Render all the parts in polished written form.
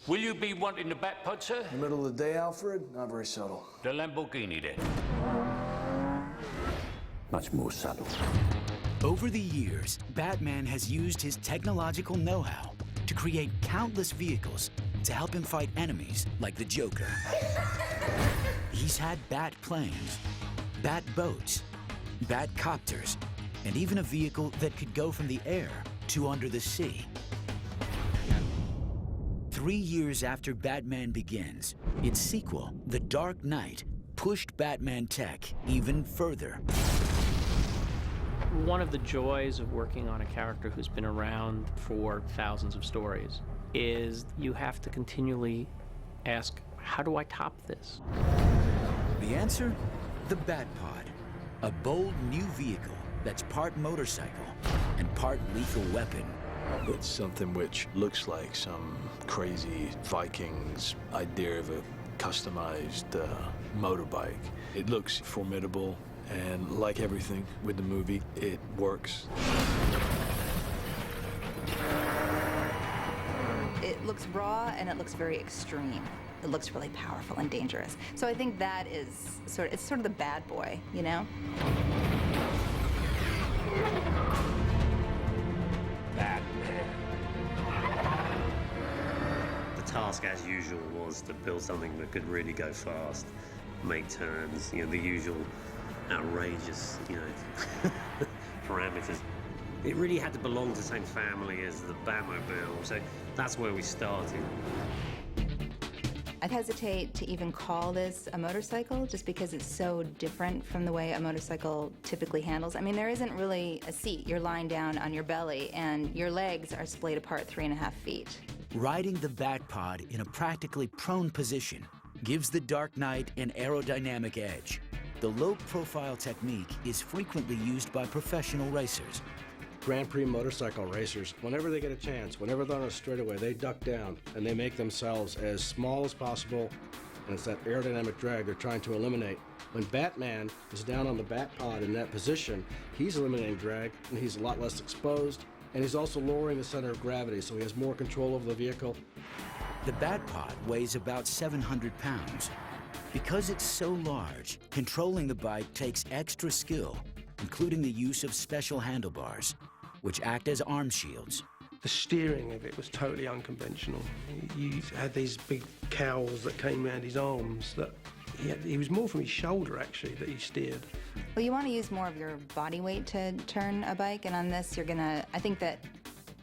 Will you be wanting the Batpod, sir? In the middle of the day, Alfred? Not very subtle. The Lamborghini, then. Much more subtle. Over the years, Batman has used his technological know-how to create countless vehicles to help him fight enemies like the Joker. He's had bat planes, bat boats, bat copters, and even a vehicle that could go from the air to under the sea. 3 years after Batman Begins, its sequel, The Dark Knight, pushed Batman tech even further. One of the joys of working on a character who's been around for thousands of stories is you have to continually ask, how do I top this? The answer? The Batpod, a bold new vehicle that's part motorcycle and part lethal weapon. It's something which looks like some crazy Vikings idea of a customized motorbike. It looks formidable, and like everything with the movie, it works. It looks raw and it looks very extreme. It looks really powerful and dangerous. So I think that is it's sort of the bad boy, you know? The task, as usual, was to build something that could really go fast, make turns, you know, the usual outrageous, you know, parameters. It really had to belong to the same family as the Batmobile, so that's where we started. I hesitate to even call this a motorcycle just because it's so different from the way a motorcycle typically handles. I mean, there isn't really a seat. You're lying down on your belly and your legs are splayed apart 3.5 feet. Riding the Batpod in a practically prone position gives the Dark Knight an aerodynamic edge. The low-profile technique is frequently used by professional racers. Grand Prix motorcycle racers, whenever they get a chance, whenever they're on a straightaway, they duck down and they make themselves as small as possible, and it's that aerodynamic drag they're trying to eliminate. When Batman is down on the Batpod in that position, he's eliminating drag, and he's a lot less exposed, and he's also lowering the center of gravity, so he has more control over the vehicle. The Batpod weighs about 700 pounds. Because it's so large, controlling the bike takes extra skill, including the use of special handlebars, which act as arm shields. The steering of it was totally unconventional. You had these big cowls that came around his arms that he was more from his shoulder, actually, that he steered. Well, you want to use more of your body weight to turn a bike, and on this, I think that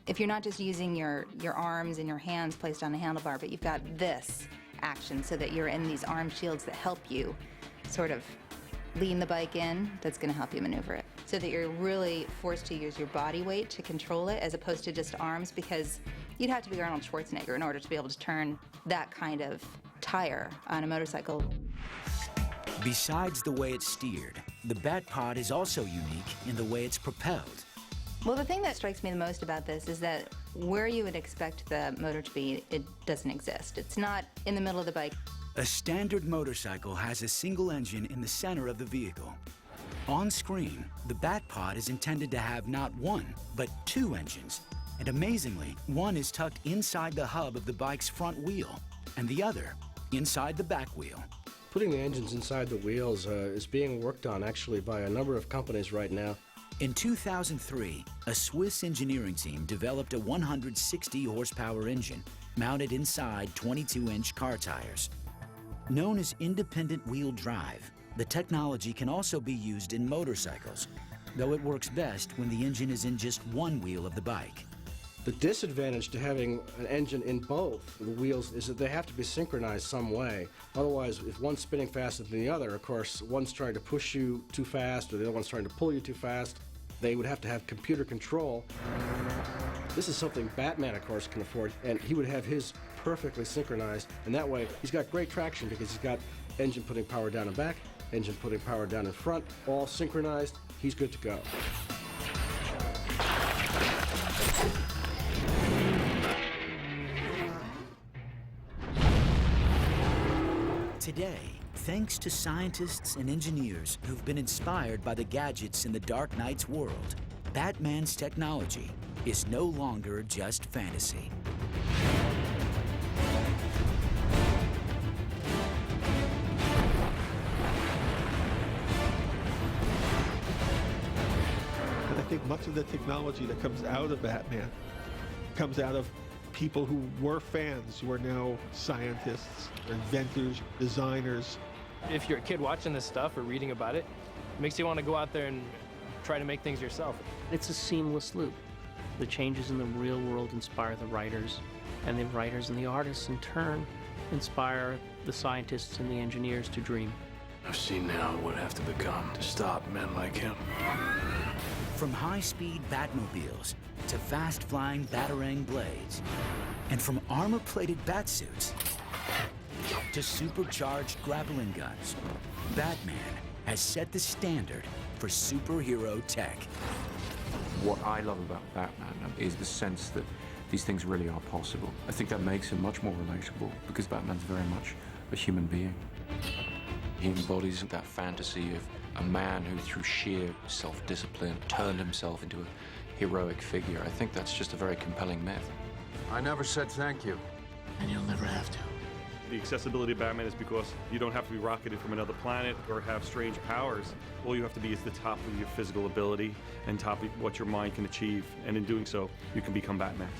if you're not just using your arms and your hands placed on a handlebar, but you've got this action so that you're in these arm shields that help you sort of lean the bike in, that's going to help you maneuver it. So that you're really forced to use your body weight to control it as opposed to just arms, because you'd have to be Arnold Schwarzenegger in order to be able to turn that kind of tire on a motorcycle. Besides the way it's steered, the Batpod is also unique in the way it's propelled. Well, the thing that strikes me the most about this is that where you would expect the motor to be, it doesn't exist. It's not in the middle of the bike. A standard motorcycle has a single engine in the center of the vehicle. On screen, the Batpod is intended to have not one, but 2 engines. And amazingly, one is tucked inside the hub of the bike's front wheel, and the other inside the back wheel. Putting the engines inside the wheels is being worked on, actually, by a number of companies right now. In 2003, a Swiss engineering team developed a 160-horsepower engine mounted inside 22-inch car tires. Known as independent wheel drive, the technology can also be used in motorcycles, though it works best when the engine is in just one wheel of the bike. The disadvantage to having an engine in both the wheels is that they have to be synchronized some way. Otherwise, if one's spinning faster than the other, of course, one's trying to push you too fast or the other one's trying to pull you too fast, they would have to have computer control. This is something Batman, of course, can afford, and he would have his perfectly synchronized, and that way he's got great traction because he's got engine putting power down and back, engine putting power down in front, all synchronized. He's good to go. Today, thanks to scientists and engineers who've been inspired by the gadgets in the Dark Knight's world, Batman's technology is no longer just fantasy. Much of the technology that comes out of Batman comes out of people who were fans, who are now scientists, inventors, designers. If you're a kid watching this stuff or reading about it, it makes you want to go out there and try to make things yourself. It's a seamless loop. The changes in the real world inspire the writers, and the writers and the artists in turn inspire the scientists and the engineers to dream. I've seen now what I have to become to stop men like him. From high-speed Batmobiles to fast-flying Batarang blades, and from armor-plated batsuits to supercharged grappling guns, Batman has set the standard for superhero tech. What I love about Batman is the sense that these things really are possible. I think that makes him much more relatable because Batman's very much a human being. He embodies that fantasy of a man who, through sheer self-discipline, turned himself into a heroic figure. I think that's just a very compelling myth. I never said thank you, and you'll never have to. The accessibility of Batman is because you don't have to be rocketed from another planet or have strange powers. All you have to be is the top of your physical ability and top of what your mind can achieve. And in doing so, you can become Batman.